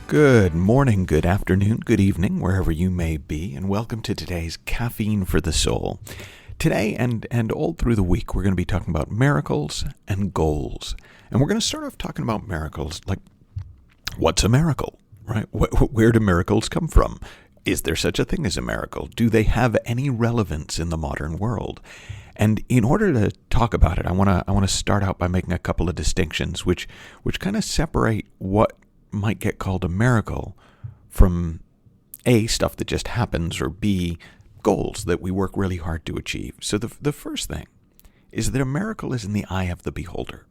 Good morning, good afternoon, good evening, wherever you may be, and welcome to today's Caffeine for the Soul. Today and all through the week, we're going to be talking about miracles and goals. And we're going to start off talking about miracles, like, what's a miracle, right? Where do miracles come from? Is there such a thing as a miracle? Do they have any relevance in the modern world? And in order to talk about it, I want to start out by making a couple of distinctions, which kind of separate what might get called a miracle from A, stuff that just happens, or B, goals that we work really hard to achieve. So the first thing is that a miracle is in the eye of the beholder.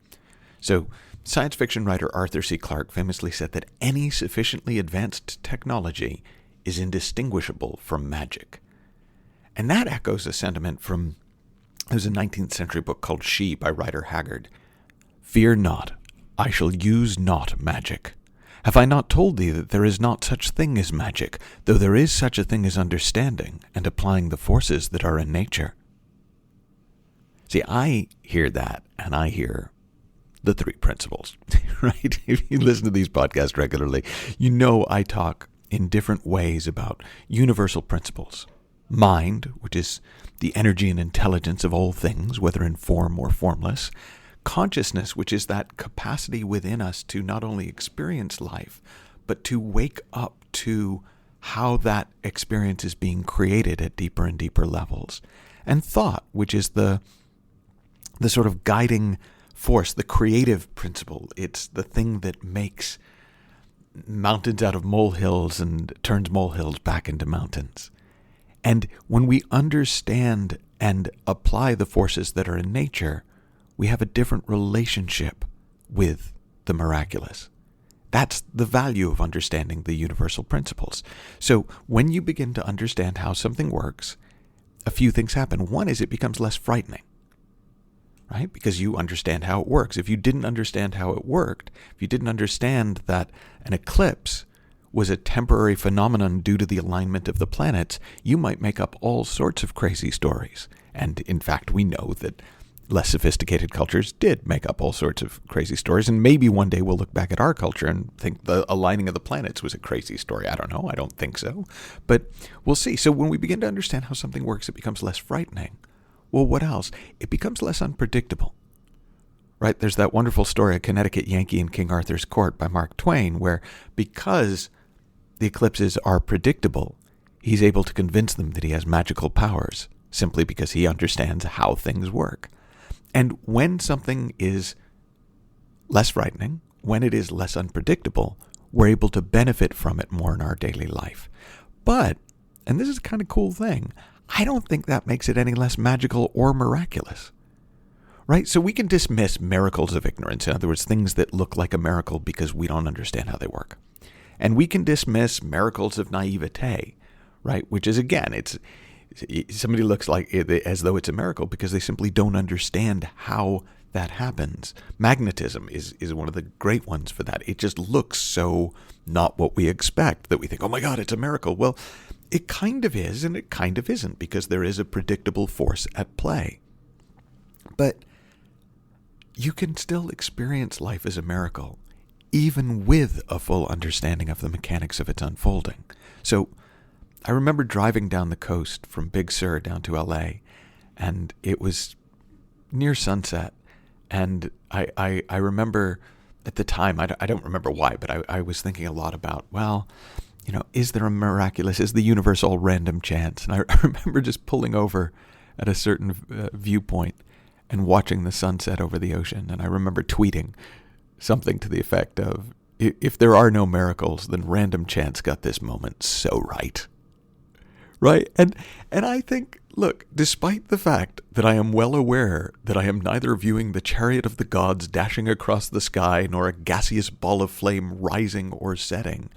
So science fiction writer Arthur C. Clarke famously said that any sufficiently advanced technology is indistinguishable from magic. And that echoes a sentiment from, there's a 19th century book called She by Rider Haggard. Fear not, I shall use not magic. Have I not told thee that there is not such thing as magic, though there is such a thing as understanding and applying the forces that are in nature? See, I hear that, and I hear the three principles, right? If you listen to these podcasts regularly, you know I talk in different ways about universal principles. Mind, which is the energy and intelligence of all things, whether in form or formless. Consciousness, which is that capacity within us to not only experience life, but to wake up to how that experience is being created at deeper and deeper levels. And thought, which is the sort of guiding force, the creative principle. It's the thing that makes mountains out of molehills and turns molehills back into mountains. And when we understand and apply the forces that are in nature, we have a different relationship with the miraculous. That's the value of understanding the universal principles. So when you begin to understand how something works, a few things happen. One is it becomes less frightening, right? Because you understand how it works. If you didn't understand how it worked, if you didn't understand that an eclipse was a temporary phenomenon due to the alignment of the planets, you might make up all sorts of crazy stories. And in fact, we know that less sophisticated cultures did make up all sorts of crazy stories, and maybe one day we'll look back at our culture and think the aligning of the planets was a crazy story. I don't know. I don't think so. But we'll see. So when we begin to understand how something works, it becomes less frightening. Well, what else? It becomes less unpredictable. Right? There's that wonderful story, A Connecticut Yankee in King Arthur's Court by Mark Twain, where because the eclipses are predictable, he's able to convince them that he has magical powers simply because he understands how things work. And when something is less frightening, when it is less unpredictable, we're able to benefit from it more in our daily life. But, and this is a kind of cool thing, I don't think that makes it any less magical or miraculous. Right? So we can dismiss miracles of ignorance, in other words, things that look like a miracle because we don't understand how they work. And we can dismiss miracles of naivete, right? Which is, again, somebody looks like as though it's a miracle because they simply don't understand how that happens. Magnetism is one of the great ones for that. It just looks so not what we expect that we think, oh my God, it's a miracle. Well, it kind of is and it kind of isn't because there is a predictable force at play. But you can still experience life as a miracle, even with a full understanding of the mechanics of its unfolding. So I remember driving down the coast from Big Sur down to LA, and it was near sunset. And I remember at the time, I don't remember why, but I was thinking a lot about, well, you know, is there a miraculous, is the universe all random chance? And I remember just pulling over at a certain viewpoint and watching the sunset over the ocean. And I remember tweeting something to the effect of, if there are no miracles, then random chance got this moment so right. Right? And I think, look, despite the fact that I am well aware that I am neither viewing the chariot of the gods dashing across the sky nor a gaseous ball of flame rising or setting,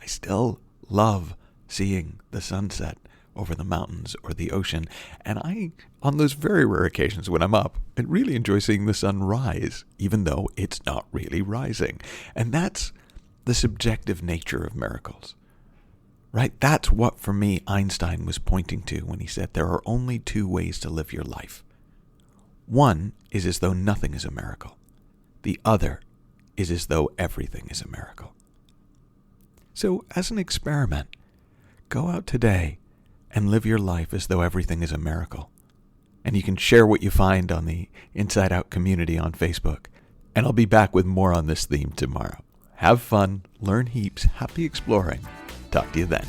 I still love seeing the sunset over the mountains or the ocean. And I, on those very rare occasions when I'm up, I really enjoy seeing the sun rise, even though it's not really rising. And that's the subjective nature of miracles. right? That's what, for me, Einstein was pointing to when he said there are only two ways to live your life. One is as though nothing is a miracle. The other is as though everything is a miracle. So, as an experiment, go out today and live your life as though everything is a miracle. And you can share what you find on the Inside Out community on Facebook. And I'll be back with more on this theme tomorrow. Have fun, learn heaps, happy exploring. Talk to you then.